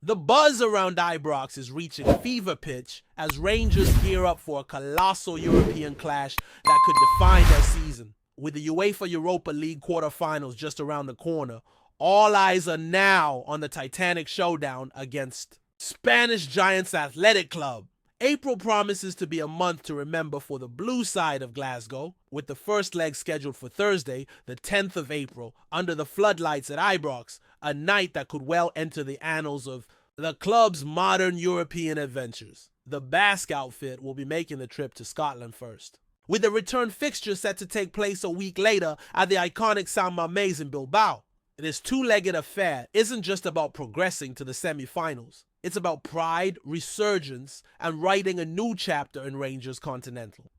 The buzz around Ibrox is reaching fever pitch as Rangers gear up for a colossal European clash that could define their season. With the UEFA Europa League quarterfinals just around the corner, all eyes are now on the titanic showdown against Spanish giants Athletic Club. April promises to be a month to remember for the blue side of Glasgow, with the first leg scheduled for Thursday, the 10th of April, under the floodlights at Ibrox, a night that could well enter the annals of the club's modern European adventures. The Basque outfit will be making the trip to Scotland first, with the return fixture set to take place a week later at the iconic San Mamés in Bilbao. This two-legged affair isn't just about progressing to the semi-finals. It's about pride, resurgence, and writing a new chapter in Rangers Continental.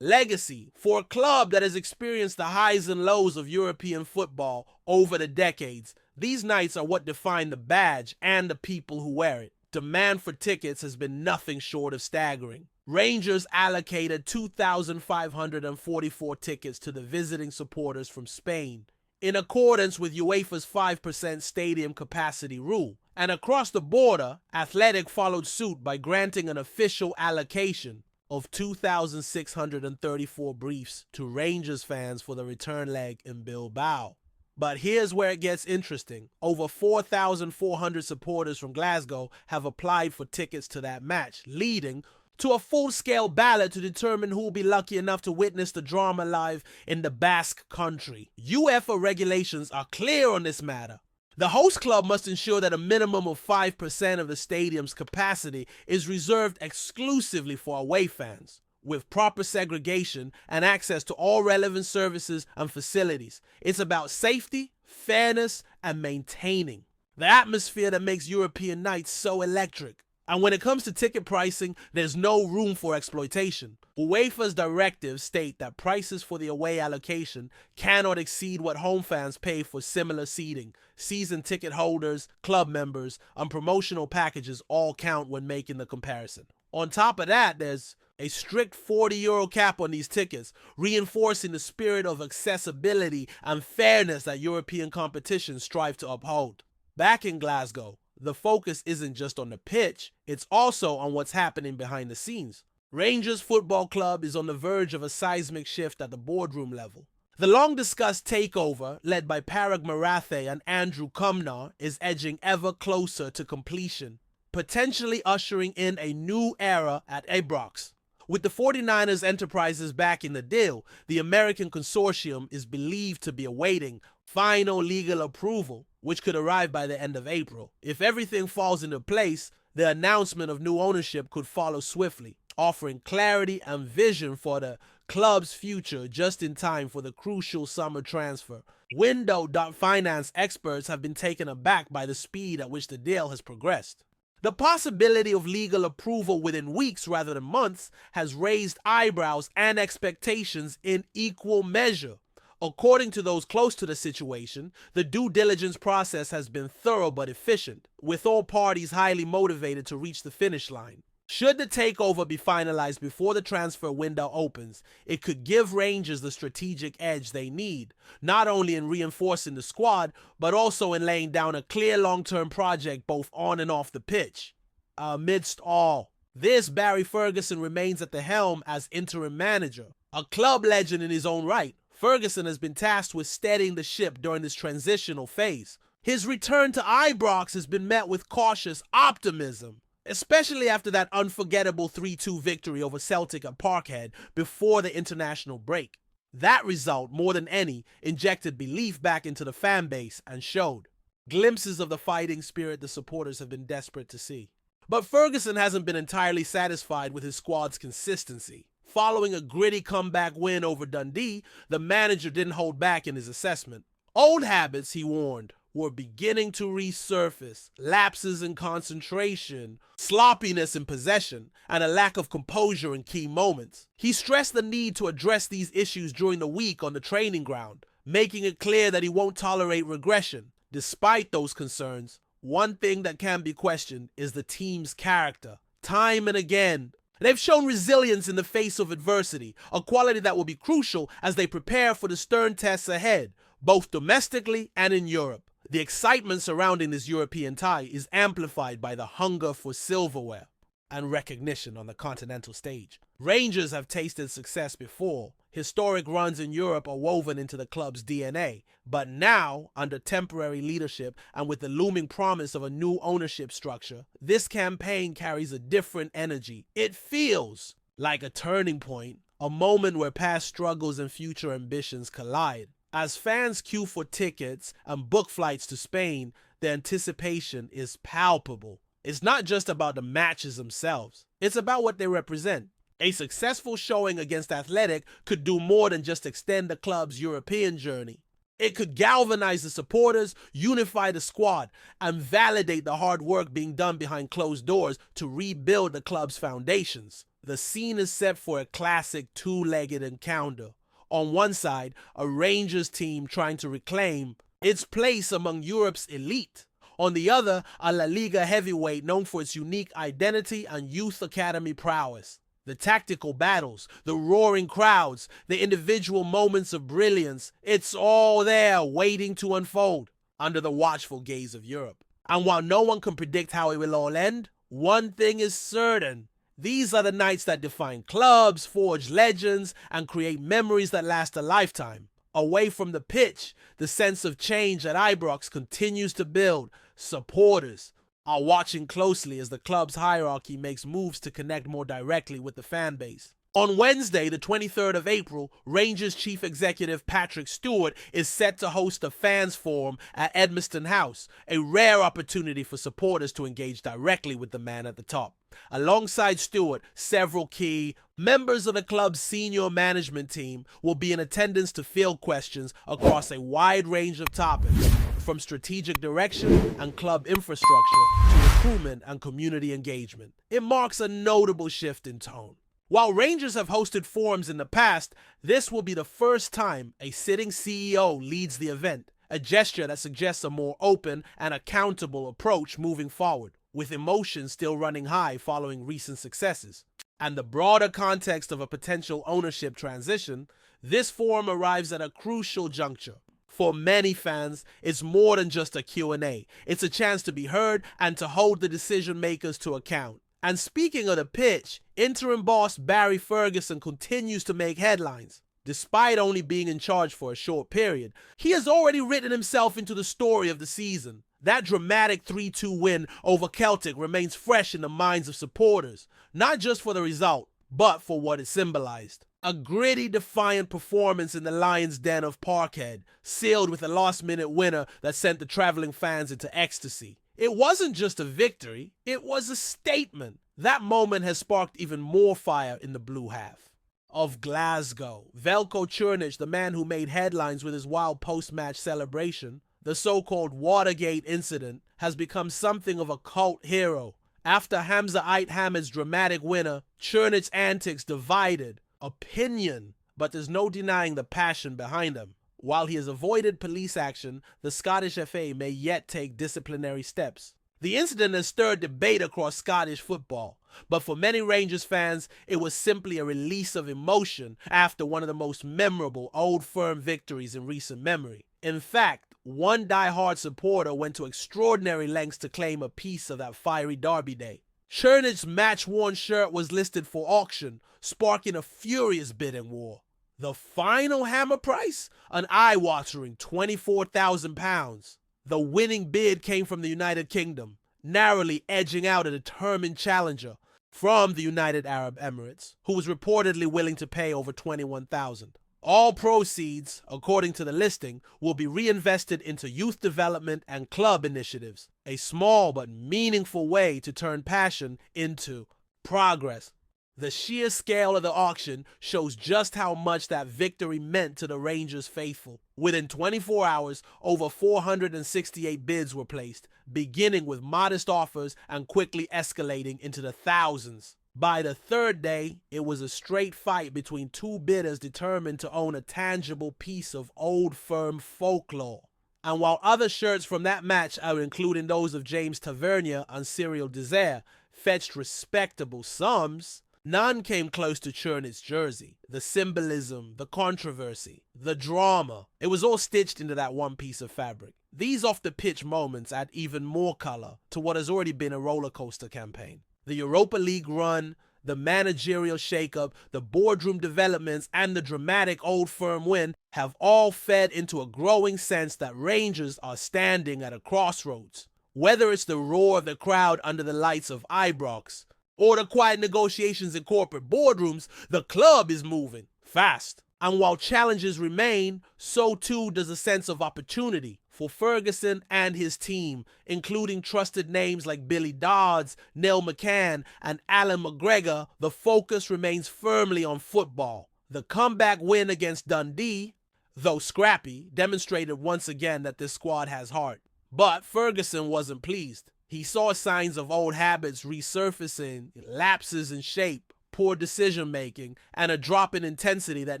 Legacy. For a club that has experienced the highs and lows of European football over the decades, these nights are what define the badge and the people who wear it. Demand for tickets has been nothing short of staggering. Rangers allocated 2,544 tickets to the visiting supporters from Spain, in accordance with UEFA's 5% stadium capacity rule. And across the border, Athletic followed suit by granting an official allocation of 2,634 briefs to Rangers fans for the return leg in Bilbao. But here's where it gets interesting. Over 4,400 supporters from Glasgow have applied for tickets to that match, leading to a full-scale ballot to determine who will be lucky enough to witness the drama live in the Basque country. UEFA regulations are clear on this matter. The host club must ensure that a minimum of 5% of the stadium's capacity is reserved exclusively for away fans, with proper segregation and access to all relevant services and facilities. It's about safety, fairness, and maintaining the atmosphere that makes European nights so electric. And when it comes to ticket pricing, there's no room for exploitation. UEFA's directives state that prices for the away allocation cannot exceed what home fans pay for similar seating. Season ticket holders, club members, and promotional packages all count when making the comparison. On top of that, there's a strict €40 cap on these tickets, reinforcing the spirit of accessibility and fairness that European competitions strive to uphold. Back in Glasgow, the focus isn't just on the pitch, it's also on what's happening behind the scenes. Rangers Football Club is on the verge of a seismic shift at the boardroom level. The long-discussed takeover, led by Parag Marathe and Andrew Cumnar, is edging ever closer to completion, potentially ushering in a new era at Ibrox. With the 49ers Enterprises backing the deal, the American consortium is believed to be awaiting final legal approval, which could arrive by the end of April. If everything falls into place, the announcement of new ownership could follow swiftly, offering clarity and vision for the club's future just in time for the crucial summer transfer window. Finance experts have been taken aback by the speed at which the deal has progressed. The possibility of legal approval within weeks rather than months has raised eyebrows and expectations in equal measure. According to those close to the situation, the due diligence process has been thorough but efficient, with all parties highly motivated to reach the finish line. Should the takeover be finalized before the transfer window opens, it could give Rangers the strategic edge they need, not only in reinforcing the squad, but also in laying down a clear long-term project both on and off the pitch. Amidst all this, Barry Ferguson remains at the helm as interim manager. A club legend in his own right, Ferguson has been tasked with steadying the ship during this transitional phase. His return to Ibrox has been met with cautious optimism, especially after that unforgettable 3-2 victory over Celtic at Parkhead before the international break. That result, more than any, injected belief back into the fan base and showed glimpses of the fighting spirit the supporters have been desperate to see. But Ferguson hasn't been entirely satisfied with his squad's consistency. Following a gritty comeback win over Dundee, the manager didn't hold back in his assessment. Old habits, he warned, were beginning to resurface: lapses in concentration, sloppiness in possession, and a lack of composure in key moments. He stressed the need to address these issues during the week on the training ground, making it clear that he won't tolerate regression. Despite those concerns, one thing that can be questioned is the team's character. Time and again, they've shown resilience in the face of adversity, a quality that will be crucial as they prepare for the stern tests ahead, both domestically and in Europe. The excitement surrounding this European tie is amplified by the hunger for silverware and recognition on the continental stage. Rangers have tasted success before. Historic runs in Europe are woven into the club's DNA, but now, under temporary leadership and with the looming promise of a new ownership structure, this campaign carries a different energy. It feels like a turning point, a moment where past struggles and future ambitions collide. As fans queue for tickets and book flights to Spain, the anticipation is palpable. It's not just about the matches themselves, it's about what they represent. A successful showing against Athletic could do more than just extend the club's European journey. It could galvanize the supporters, unify the squad, and validate the hard work being done behind closed doors to rebuild the club's foundations. The scene is set for a classic two-legged encounter. On one side, a Rangers team trying to reclaim its place among Europe's elite. On the other, a La Liga heavyweight known for its unique identity and youth academy prowess. The tactical battles, the roaring crowds, the individual moments of brilliance, it's all there waiting to unfold under the watchful gaze of Europe. And while no one can predict how it will all end, one thing is certain. These are the nights that define clubs, forge legends, and create memories that last a lifetime. Away from the pitch, the sense of change at Ibrox continues to build. Supporters are watching closely as the club's hierarchy makes moves to connect more directly with the fan base. On Wednesday, the 23rd of April, Rangers Chief Executive Patrick Stewart is set to host a fans forum at Edmiston House, a rare opportunity for supporters to engage directly with the man at the top. Alongside Stewart, several key members of the club's senior management team will be in attendance to field questions across a wide range of topics, from strategic direction and club infrastructure to recruitment and community engagement. It marks a notable shift in tone. While Rangers have hosted forums in the past, this will be the first time a sitting CEO leads the event, a gesture that suggests a more open and accountable approach moving forward, with emotions still running high following recent successes. And the broader context of a potential ownership transition, this forum arrives at a crucial juncture. For many fans, it's more than just a Q&A. It's a chance to be heard and to hold the decision makers to account. And speaking of the pitch, interim boss Barry Ferguson continues to make headlines. Despite only being in charge for a short period, he has already written himself into the story of the season. That dramatic 3-2 win over Celtic remains fresh in the minds of supporters, not just for the result, but for what it symbolized. A gritty, defiant performance in the Lions' den of Parkhead, sealed with a last-minute winner that sent the traveling fans into ecstasy. It wasn't just a victory, it was a statement. That moment has sparked even more fire in the blue half of Glasgow. Veljko Čurnić, the man who made headlines with his wild post-match celebration, the so-called Watergate incident, has become something of a cult hero. After Hamza Ait Hamid's dramatic winner, Čurnić's antics divided opinion, but there's no denying the passion behind them. While he has avoided police action, the Scottish FA may yet take disciplinary steps. The incident has stirred debate across Scottish football, but for many Rangers fans, it was simply a release of emotion after one of the most memorable Old Firm victories in recent memory. In fact, one die-hard supporter went to extraordinary lengths to claim a piece of that fiery derby day. Čurnić's match-worn shirt was listed for auction, sparking a furious bidding war. The final hammer price? An eye-watering £24,000. The winning bid came from the United Kingdom, narrowly edging out a determined challenger from the United Arab Emirates, who was reportedly willing to pay over $21,000. All proceeds, according to the listing, will be reinvested into youth development and club initiatives, a small but meaningful way to turn passion into progress. The sheer scale of the auction shows just how much that victory meant to the Rangers faithful. Within 24 hours, over 468 bids were placed, beginning with modest offers and quickly escalating into the thousands. By the third day, it was a straight fight between two bidders determined to own a tangible piece of Old Firm folklore. And while other shirts from that match, including those of James Tavernier and Cyril Desire, fetched respectable sums, None came close to Chernet's jersey. The symbolism, the controversy, the drama, it was all stitched into that one piece of fabric. These off-the-pitch moments add even more color to what has already been a roller coaster campaign. The Europa League run, the managerial shakeup, the boardroom developments, and the dramatic Old Firm win have all fed into a growing sense that Rangers are standing at a crossroads. Whether it's the roar of the crowd under the lights of Ibrox, or the quiet negotiations in corporate boardrooms, the club is moving fast. And while challenges remain, so too does a sense of opportunity for Ferguson and his team, including trusted names like Billy Dodds, Neil McCann, and Alan McGregor. The focus remains firmly on football. The comeback win against Dundee, though scrappy, demonstrated once again that this squad has heart. But Ferguson wasn't pleased. He saw signs of old habits resurfacing, lapses in shape, poor decision-making, and a drop in intensity that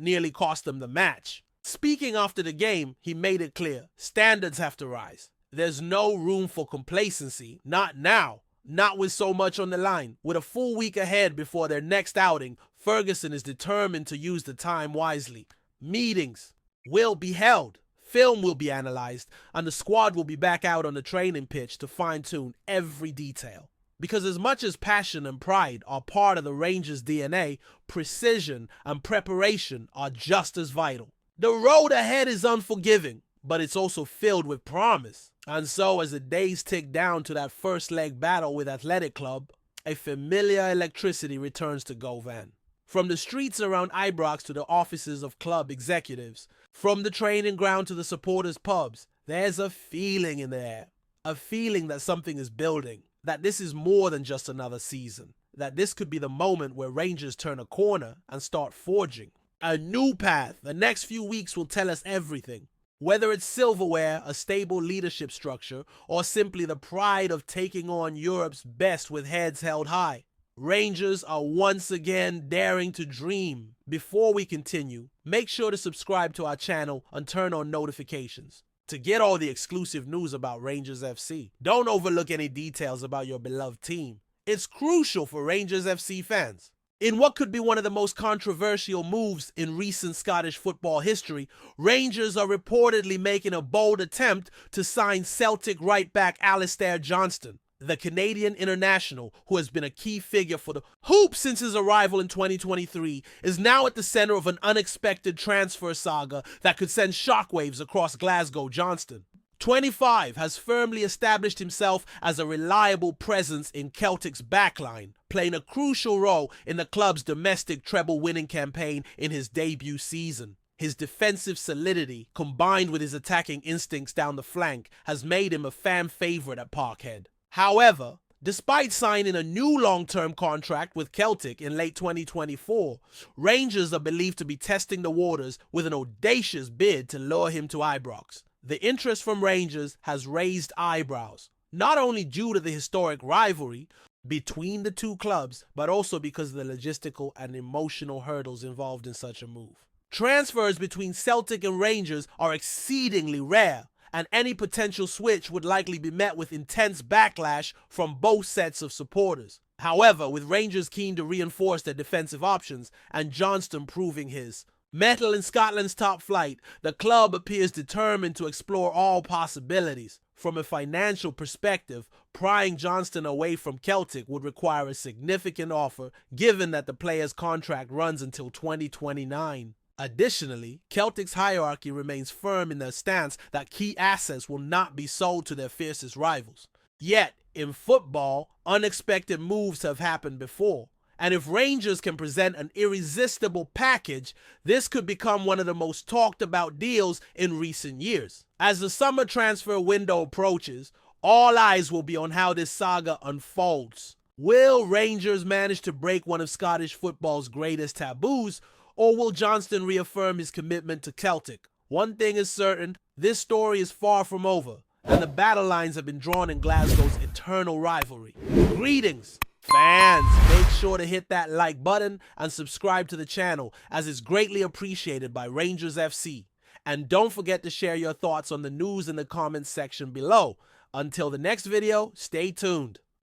nearly cost them the match. Speaking after the game, he made it clear, standards have to rise. There's no room for complacency, not now, not with so much on the line. With a full week ahead before their next outing, Ferguson is determined to use the time wisely. Meetings will be held. Film will be analyzed, and the squad will be back out on the training pitch to fine-tune every detail. Because as much as passion and pride are part of the Rangers' DNA, precision and preparation are just as vital. The road ahead is unforgiving, but it's also filled with promise. And so as the days tick down to that first leg battle with Athletic Club, a familiar electricity returns to Govan. From the streets around Ibrox to the offices of club executives, from the training ground to the supporters' pubs, there's a feeling in the air. A feeling that something is building, that this is more than just another season, that this could be the moment where Rangers turn a corner and start forging a new path. The next few weeks will tell us everything. Whether it's silverware, a stable leadership structure, or simply the pride of taking on Europe's best with heads held high, Rangers are once again daring to dream. Before we continue, make sure to subscribe to our channel and turn on notifications to get all the exclusive news about Rangers FC. Don't overlook any details about your beloved team. It's crucial for Rangers FC fans. In what could be one of the most controversial moves in recent Scottish football history, Rangers are reportedly making a bold attempt to sign Celtic right-back Alistair Johnston. The Canadian international, who has been a key figure for the Hoop since his arrival in 2023, is now at the center of an unexpected transfer saga that could send shockwaves across Glasgow. Johnston, 25, has firmly established himself as a reliable presence in Celtic's backline, playing a crucial role in the club's domestic treble-winning campaign in his debut season. His defensive solidity, combined with his attacking instincts down the flank, has made him a fan favorite at Parkhead. However, despite signing a new long-term contract with Celtic in late 2024, Rangers are believed to be testing the waters with an audacious bid to lure him to Ibrox. The interest from Rangers has raised eyebrows, not only due to the historic rivalry between the two clubs, but also because of the logistical and emotional hurdles involved in such a move. Transfers between Celtic and Rangers are exceedingly rare, and any potential switch would likely be met with intense backlash from both sets of supporters. However, with Rangers keen to reinforce their defensive options and Johnston proving his mettle in Scotland's top flight, the club appears determined to explore all possibilities. From a financial perspective, prying Johnston away from Celtic would require a significant offer, given that the player's contract runs until 2029. Additionally, Celtic's hierarchy remains firm in their stance that key assets will not be sold to their fiercest rivals. Yet, in football, unexpected moves have happened before. And if Rangers can present an irresistible package, this could become one of the most talked about deals in recent years. As the summer transfer window approaches, all eyes will be on how this saga unfolds. Will Rangers manage to break one of Scottish football's greatest taboos, or will Johnston reaffirm his commitment to Celtic? One thing is certain, this story is far from over, and the battle lines have been drawn in Glasgow's eternal rivalry. Greetings, fans! Make sure to hit that like button and subscribe to the channel, as it's greatly appreciated by Rangers FC. And don't forget to share your thoughts on the news in the comments section below. Until the next video, stay tuned.